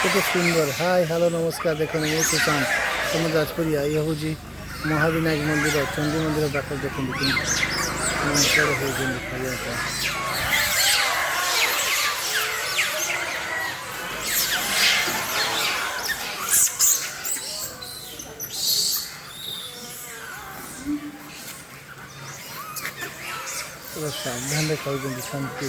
केते सुंदर। Hi hello नमस्कार। देखो मैं सुशांत तुम जाजपुरिया ये हूँ महाविनायक मंदिर चंडी मंदिर पाखे देखते सावधान खाऊ शांति।